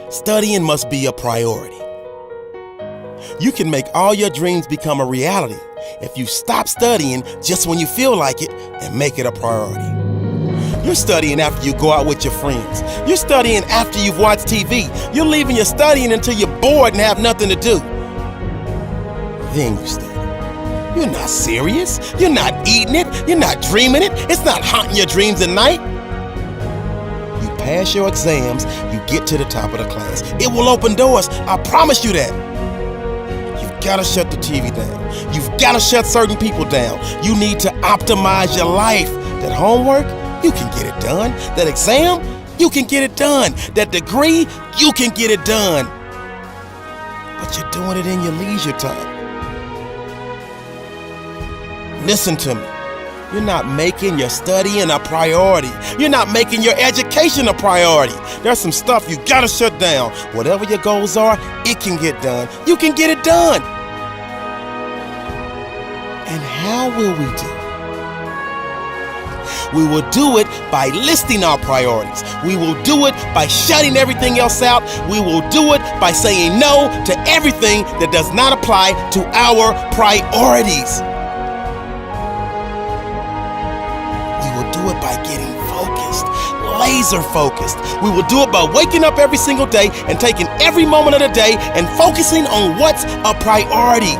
Studying must be a priority. You can make all your dreams become a reality if you stop studying just when you feel like it and make it a priority. You're studying after you go out with your friends. You're studying after you've watched TV. You're leaving your studying until you're bored and have nothing to do. Then you study. You're not serious. You're not eating it. You're not dreaming it. It's not haunting your dreams at night. You pass your exams, you get to the top of the class. It will open doors. I promise you that. You've got to shut the TV down. You've got to shut certain people down. You need to optimize your life. That homework, you can get it done. That exam, you can get it done. That degree, you can get it done. But you're doing it in your leisure time. Listen to me. You're not making your studying a priority. You're not making your education a priority. There's some stuff you gotta shut down. Whatever your goals are, it can get done. You can get it done. And how will we do it? We will do it by listing our priorities. We will do it by shutting everything else out. We will do it by saying no to everything that does not apply to our priorities. We will do it by getting focused, laser focused. We will do it by waking up every single day and taking every moment of the day and focusing on what's a priority.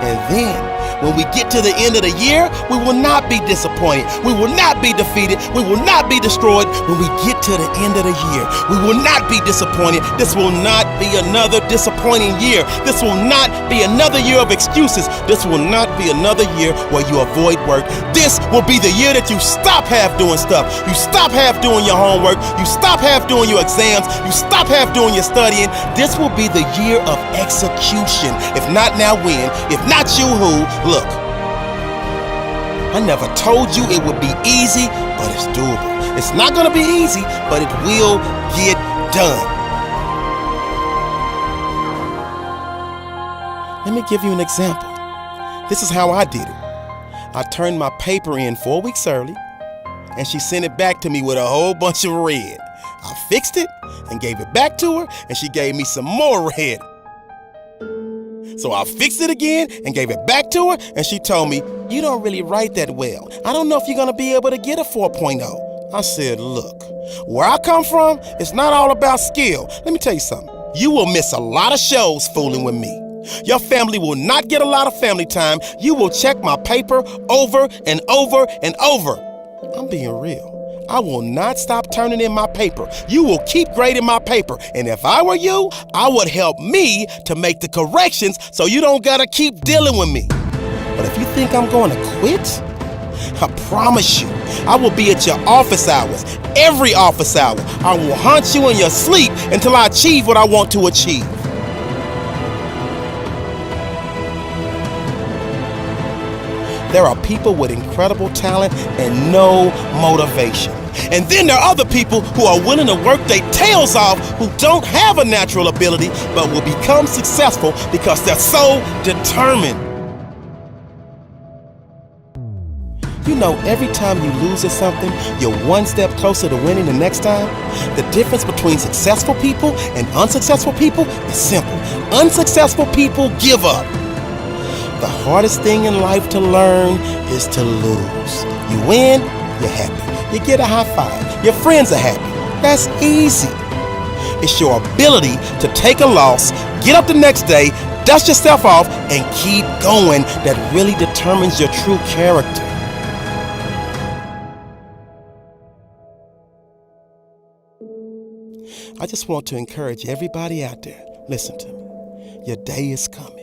And then, when we get to the end of the year, we will not be disappointed. We will not be defeated. We will not be destroyed. When we get to the end of the year, we will not be disappointed. This will not be another disappointing year. This will not be another year of excuses. This will not be another year where you avoid work. This will be the year that you stop half doing stuff. You stop half doing your homework. You stop half doing your exams. You stop half doing your studying. This will be the year of execution. If not now, when? If not you, who? Look, I never told you it would be easy, but it's doable. It's not going to be easy, but it will get done. Let me give you an example. This is how I did it. I turned my paper in 4 weeks early, and she sent it back to me with a whole bunch of red. I fixed it and gave it back to her, and she gave me some more red. So I fixed it again and gave it back to her, and she told me, "You don't really write that well. I don't know if you're gonna be able to get a 4.0. I said, "Look, where I come from, it's not all about skill. Let me tell you something. You will miss a lot of shows fooling with me. Your family will not get a lot of family time. You will check my paper over and over and over." I'm being real. I will not stop turning in my paper. You will keep grading my paper. And if I were you, I would help me to make the corrections so you don't gotta keep dealing with me. But if you think I'm going to quit, I promise you, I will be at your office hours, every office hour. I will haunt you in your sleep until I achieve what I want to achieve. There are people with incredible talent and no motivation. And then there are other people who are willing to work their tails off who don't have a natural ability but will become successful because they're so determined. You know, every time you lose at something, you're one step closer to winning the next time. The difference between successful people and unsuccessful people is simple. Unsuccessful people give up. The hardest thing in life to learn is to lose. You win, you're happy. You get a high five. Your friends are happy. That's easy. It's your ability to take a loss, get up the next day, dust yourself off, and keep going that really determines your true character. I just want to encourage everybody out there, listen to me. Your day is coming.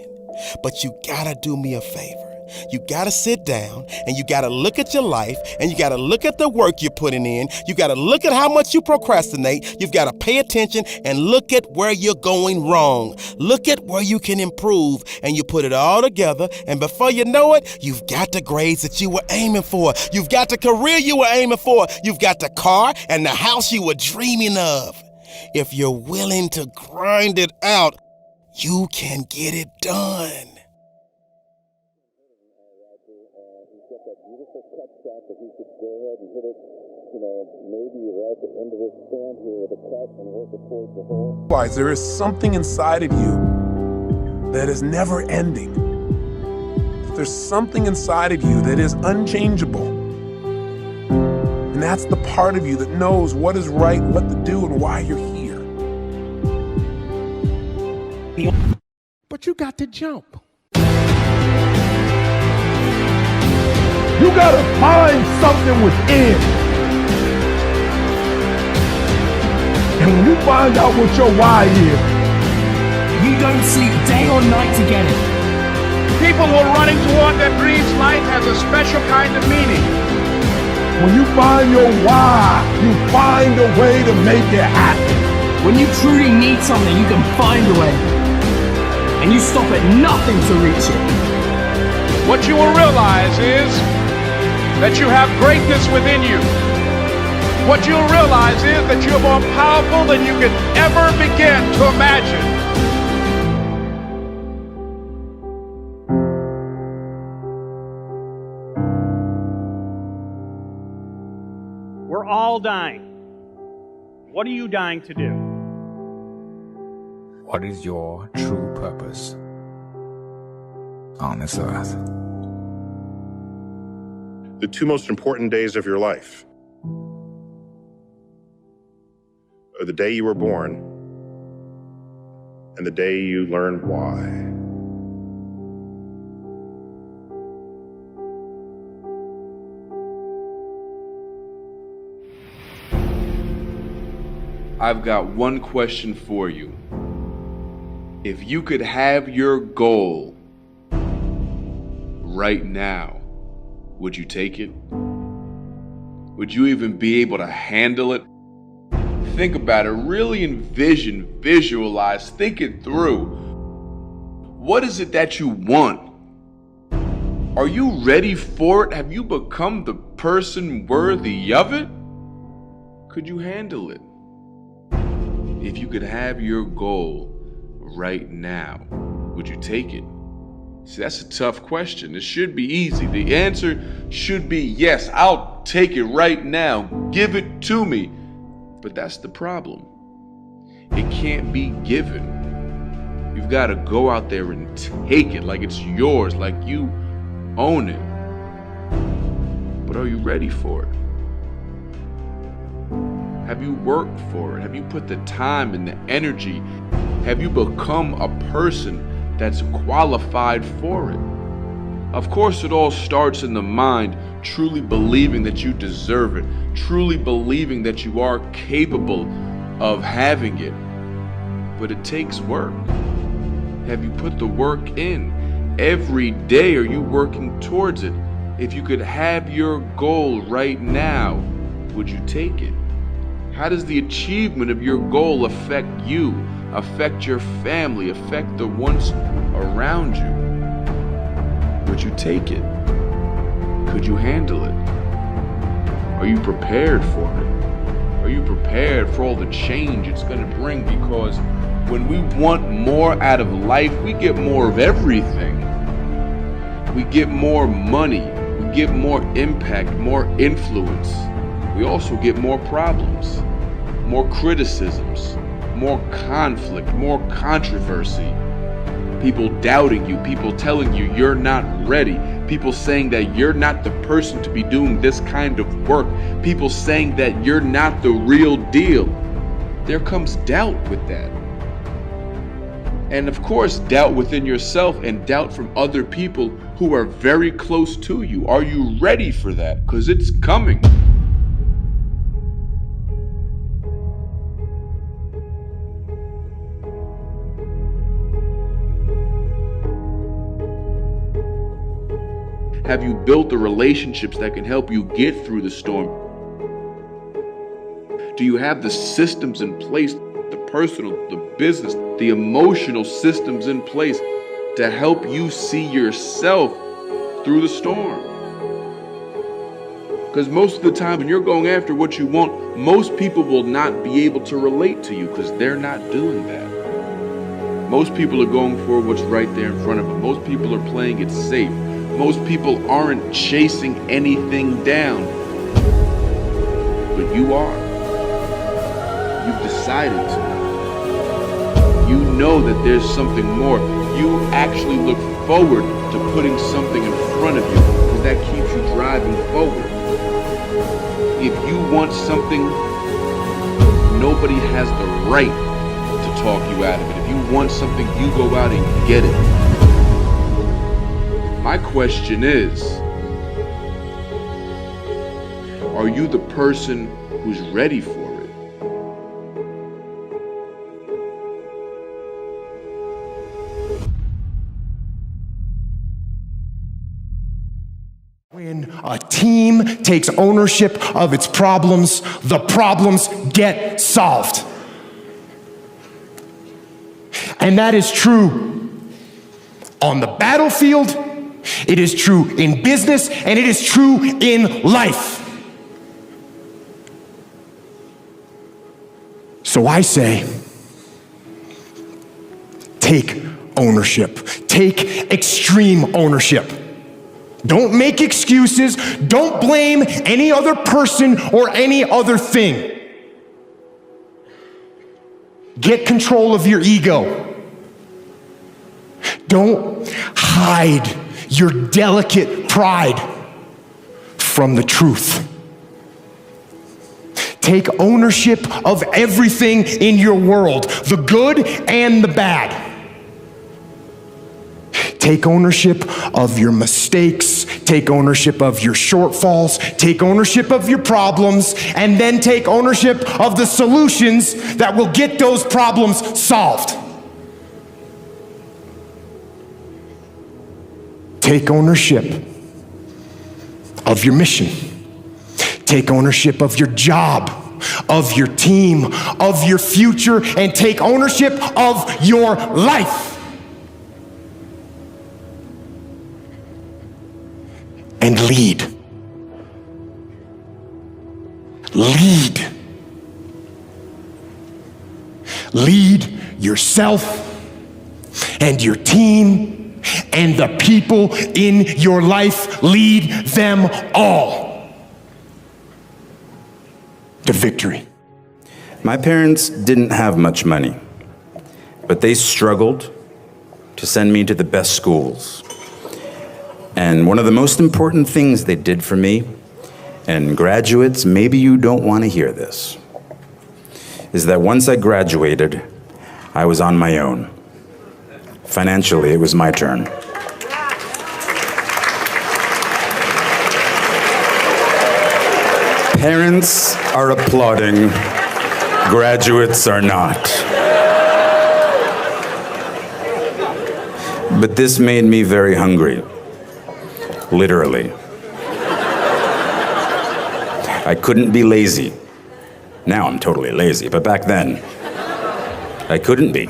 But you gotta do me a favor. You gotta sit down and you gotta look at your life and you gotta look at the work you're putting in. You gotta look at how much you procrastinate. You've gotta pay attention and look at where you're going wrong. Look at where you can improve, and you put it all together, and before you know it, you've got the grades that you were aiming for. You've got the career you were aiming for. You've got the car and the house you were dreaming of. If you're willing to grind it out, you can get it done. He's got that beautiful cut shot that he could go ahead and hit it maybe you're at the end of this stand here with a cut and working towards the hole. Realize there is something inside of you that is never ending. There's something inside of you that is unchangeable. And that's the part of you that knows what is right, what to do, and why you're here. But you got to jump. You gotta find something within. And when you find out what your why is, you don't sleep day or night to get it. People who are running toward their dreams, life has a special kind of meaning. when you find your why, you find a way to make it happen. When you truly need something, you can find a way. And you stop at nothing to reach it. What you will realize is that you have greatness within you. What you'll realize is that you're more powerful than you could ever begin to imagine. We're all dying. What are you dying to do? What is your true purpose on this earth? The two most important days of your life are the day you were born and the day you learned why. I've got one question for you. If you could have your goal right now, would you take it? Would you even be able to handle it? Think about it. Really envision, visualize, think it through. What is it that you want? Are you ready for it? Have you become the person worthy of it? Could you handle it? If you could have your goal right now, would you take it? See, that's a tough question. It should be easy. The answer should be yes, I'll take it right now. Give it to me. But that's the problem. It can't be given. You've got to go out there and take it like it's yours, like you own it. But are you ready for it? Have you worked for it? Have you put the time and the energy? Have you become a person that's qualified for it? Of course, it all starts in the mind, truly believing that you deserve it, truly believing that you are capable of having it. But it takes work. Have you put the work in? Every day are you working towards it? If you could have your goal right now, would you take it? How does the achievement of your goal affect you, affect your family, affect the ones around you? Would you take it? Could you handle it? Are you prepared for it? Are you prepared for all the change it's going to bring? Because when we want more out of life, we get more of everything. We get more money, we get more impact, more influence. We also get more problems, more criticisms, more conflict, more controversy. People doubting you, people telling you you're not ready, people saying that you're not the person to be doing this kind of work, people saying that you're not the real deal. There comes doubt with that. And of course, doubt within yourself and doubt from other people who are very close to you. Are you ready for that? Because it's coming. Have you built the relationships that can help you get through the storm? Do you have the systems in place, the personal, the business, the emotional systems in place to help you see yourself through the storm? Because most of the time when you're going after what you want, most people will not be able to relate to you because they're not doing that. Most people are going for what's right there in front of them. Most people are playing it safe. Most people aren't chasing anything down. you are. You've decided to. You know that there's something more. You actually look forward to putting something in front of you because that keeps you driving forward. If you want something, nobody has the right to talk you out of it. If you want something, you go out and get it. My question is, are you the person who's ready for it? When a team takes ownership of its problems, the problems get solved. And that is true on the battlefield, it is true in business, and it is true in life. So I say, take ownership. Take extreme ownership. Don't make excuses. Don't blame any other person or any other thing. Get control of your ego. Don't hide your delicate pride from the truth. Take ownership of everything in your world, the good and the bad. Take ownership of your mistakes, take ownership of your shortfalls, take ownership of your problems, and then take ownership of the solutions that will get those problems solved. Take ownership of your mission. Take ownership of your job, of your team, of your future, and take ownership of your life. And lead. Lead. Lead yourself and your team and the people in your life. Lead them all to victory. My parents didn't have much money, but they struggled to send me to the best schools. And one of the most important things they did for me, and graduates, maybe you don't want to hear this, is that once I graduated, I was on my own. Financially, it was my turn. Parents are applauding, graduates are not. But this made me very hungry. Literally. I couldn't be lazy. Now I'm totally lazy, but back then, I couldn't be.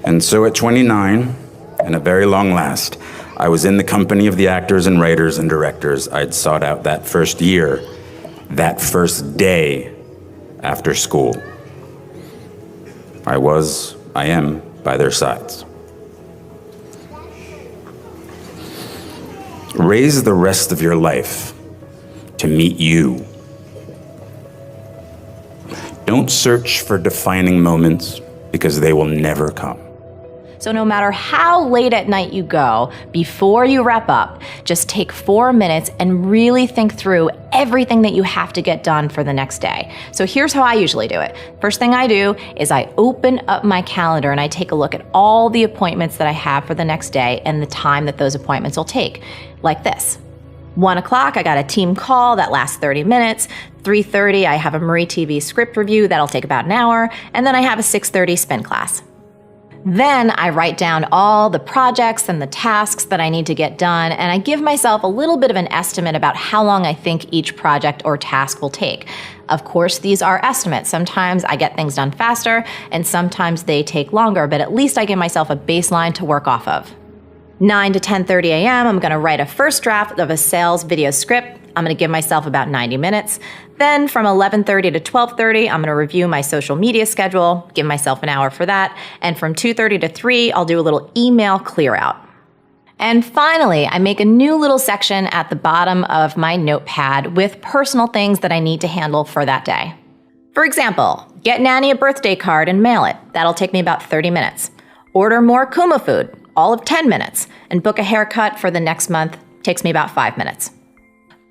And so at 29, and at very long last, I was in the company of the actors and writers and directors I'd sought out that first year, that first day after school. I am by their sides. Raise the rest of your life to meet you. Don't search for defining moments because they will never come. So no matter how late at night you go, before you wrap up, just take 4 minutes and really think through everything that you have to get done for the next day. So here's how I usually do it. First thing I do is I open up my calendar and I take a look at all the appointments that I have for the next day and the time that those appointments will take. Like this. 1 o'clock, I got a team call that lasts 30 minutes. 3:30, I have a Marie TV script review that'll take about an hour. And then I have a 6:30 spin class. Then I write down all the projects and the tasks that I need to get done, and I give myself a little bit of an estimate about how long I think each project or task will take. Of course, these are estimates. Sometimes I get things done faster, and sometimes they take longer, but at least I give myself a baseline to work off of. 9 to 10:30 a.m., I'm gonna write a first draft of a sales video script. I'm gonna give myself about 90 minutes. Then from 11:30 to 12:30, I'm gonna review my social media schedule, give myself an hour for that. And from 2:30 to 3, I'll do a little email clear out. And finally, I make a new little section at the bottom of my notepad with personal things that I need to handle for that day. For example, get Nanny a birthday card and mail it. That'll take me about 30 minutes. Order more Kuma food, all of 10 minutes. And book a haircut for the next month, takes me about 5 minutes.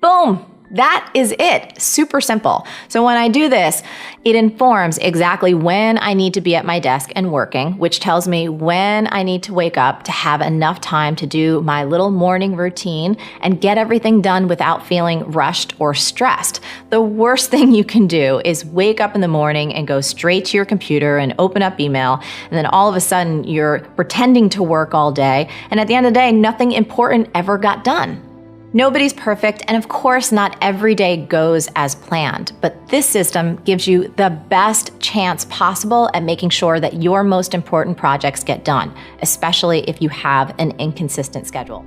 Boom! That is it. Super simple. So when I do this, it informs exactly when I need to be at my desk and working, which tells me when I need to wake up to have enough time to do my little morning routine and get everything done without feeling rushed or stressed. The worst thing you can do is wake up in the morning and go straight to your computer and open up email, and then all of a sudden you're pretending to work all day, and at the end of the day, nothing important ever got done. Nobody's perfect, and of course not every day goes as planned, but this system gives you the best chance possible at making sure that your most important projects get done, especially if you have an inconsistent schedule.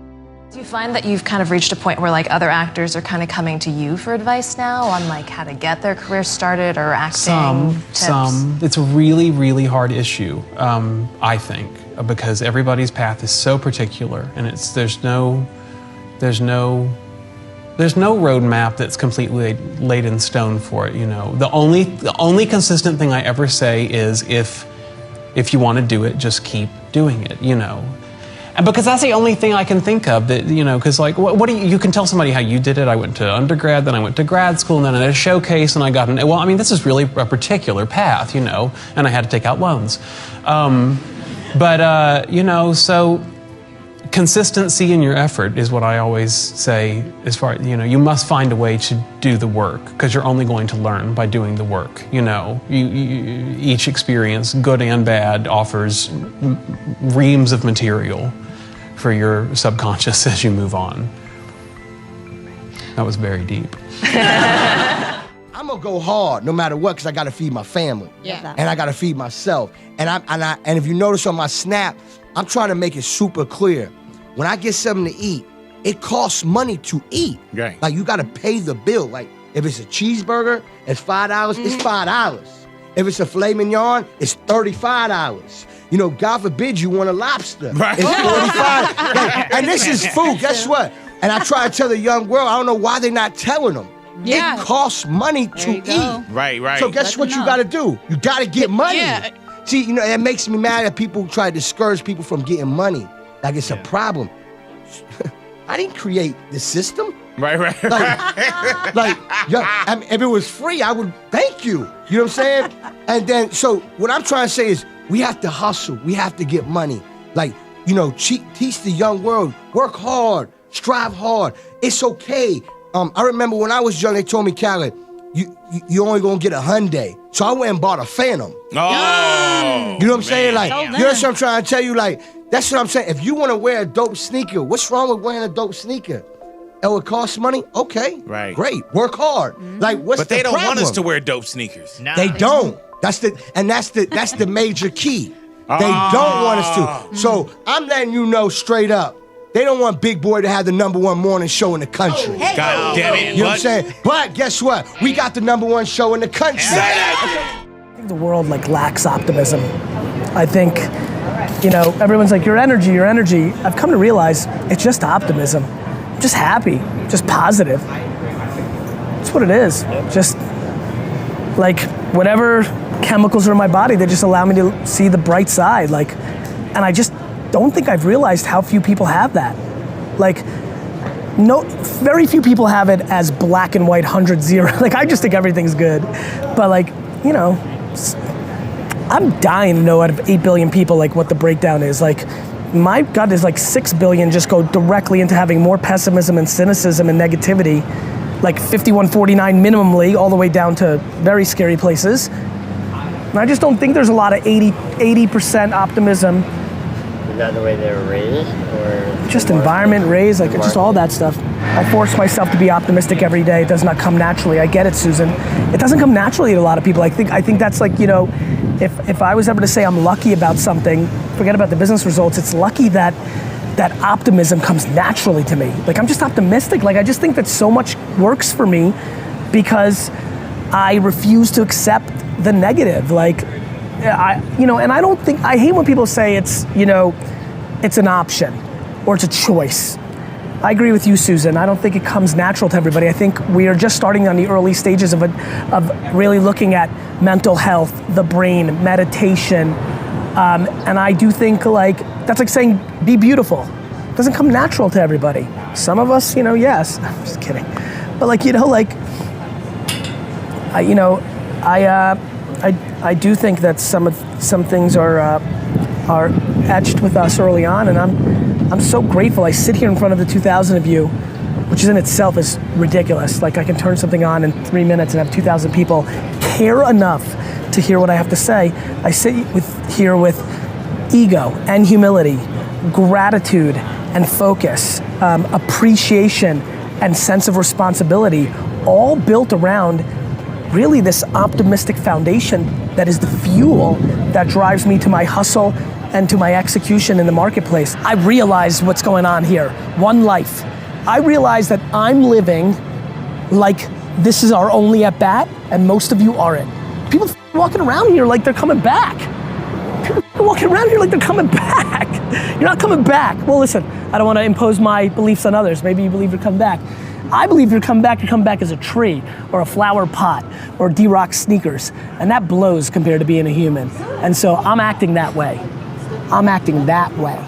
Do you find that you've kind of reached a point where like other actors are kind of coming to you for advice now on like how to get their career started or acting tips? Some. It's a really, really hard issue, I think, because everybody's path is so particular, and there's no roadmap that's completely laid in stone for it, you know. The only consistent thing I ever say is if you want to do it, just keep doing it, you know. And because that's the only thing I can think of that, you know, because like, what do you can tell somebody how you did it. I went to undergrad, then I went to grad school, and then I did a showcase, and I got well, I mean, this is really a particular path, you know, and I had to take out loans. You know, so consistency in your effort is what I always say. As far, you know, you must find a way to do the work, because you're only going to learn by doing the work. You know, each experience, good and bad, offers reams of material for your subconscious as you move on. That was very deep. I'm gonna go hard no matter what, because I gotta feed my family. Yeah. And I gotta feed myself. And if you notice on my Snap, I'm trying to make it super clear. When I get something to eat, it costs money to eat. Right. Like, you gotta pay the bill. Like, if it's a cheeseburger, it's $5, it's $5. If it's a filet mignon, it's $35. You know, God forbid you want a lobster. Right. It's $45. Like, and this is food, guess what? And I try to tell the young world, I don't know why they're not telling them. Yeah. It costs money to eat. Right. So guess what you gotta do? You gotta get money. Yeah. See, you know, it makes me mad that people try to discourage people from getting money. Like it's a problem. I didn't create the system. Right. Yeah, I mean, if it was free, I would thank you. You know what I'm saying? And then, so what I'm trying to say is we have to hustle. We have to get money. Like, you know, teach the young world, work hard, strive hard. It's okay. I remember when I was young, they told me, Khaled, you only gonna get a Hyundai. So I went and bought a Phantom. Oh, you know what I'm saying? Like, you know what I'm trying to tell you? Like, that's what I'm saying. If you want to wear a dope sneaker, what's wrong with wearing a dope sneaker? Oh, it costs money? Okay. Right. Great. Work hard. Like, what's the problem? But they don't want us to wear dope sneakers. No. They don't. That's the major key. They don't want us to. So I'm letting you know straight up. They don't want Big Boy to have the #1 morning show in the country. God damn it. You know what I'm saying? But guess what? We got the #1 show in the country. I think the world like lacks optimism. I think, you know, everyone's like, your energy. I've come to realize it's just optimism. I'm just happy, just positive. That's what it is. Just like whatever chemicals are in my body, they just allow me to see the bright side. Like, and I just don't think I've realized how few people have that. Like, very few people have it as black and white 100-0. Like, I just think everything's good. But like, you know, I'm dying to know out of 8 billion people, like what the breakdown is. Like, my gut is like 6 billion just go directly into having more pessimism and cynicism and negativity, like 51-49 minimally, all the way down to very scary places. And I just don't think there's a lot of 80% optimism. Is that the way they were raised, or just environment, raised, like just all that stuff. I force myself to be optimistic every day. It does not come naturally. I get it, Susan. It doesn't come naturally to a lot of people. I think that's like, you know, if I was ever to say I'm lucky about something, forget about the business results. It's lucky that optimism comes naturally to me. Like, I'm just optimistic. Like, I just think that so much works for me because I refuse to accept the negative. Like, and I don't think, I hate when people say it's, you know, it's an option. or it's a choice. I agree with you, Susan. I don't think it comes natural to everybody. I think we are just starting on the early stages of really looking at mental health, the brain, meditation, and I do think like that's like saying be beautiful. It doesn't come natural to everybody. Some of us, yes. I'm just kidding, but like I do think that some things are etched with us early on, and I'm so grateful. I sit here in front of the 2,000 of you, which in itself is ridiculous. Like I can turn something on in 3 minutes and have 2,000 people care enough to hear what I have to say. I sit here with ego and humility, gratitude and focus, appreciation and sense of responsibility, all built around really this optimistic foundation that is the fuel that drives me to my hustle and to my execution in the marketplace. I realize what's going on here. One life. I realize that I'm living like this is our only at bat, and most of you aren't. People walking around here like they're coming back. People walking around here like they're coming back. You're not coming back. Well, listen, I don't want to impose my beliefs on others. Maybe you believe you're coming back. I believe you come back as a tree or a flower pot or D-Rock sneakers, and that blows compared to being a human. And so I'm acting that way. I'm acting that way.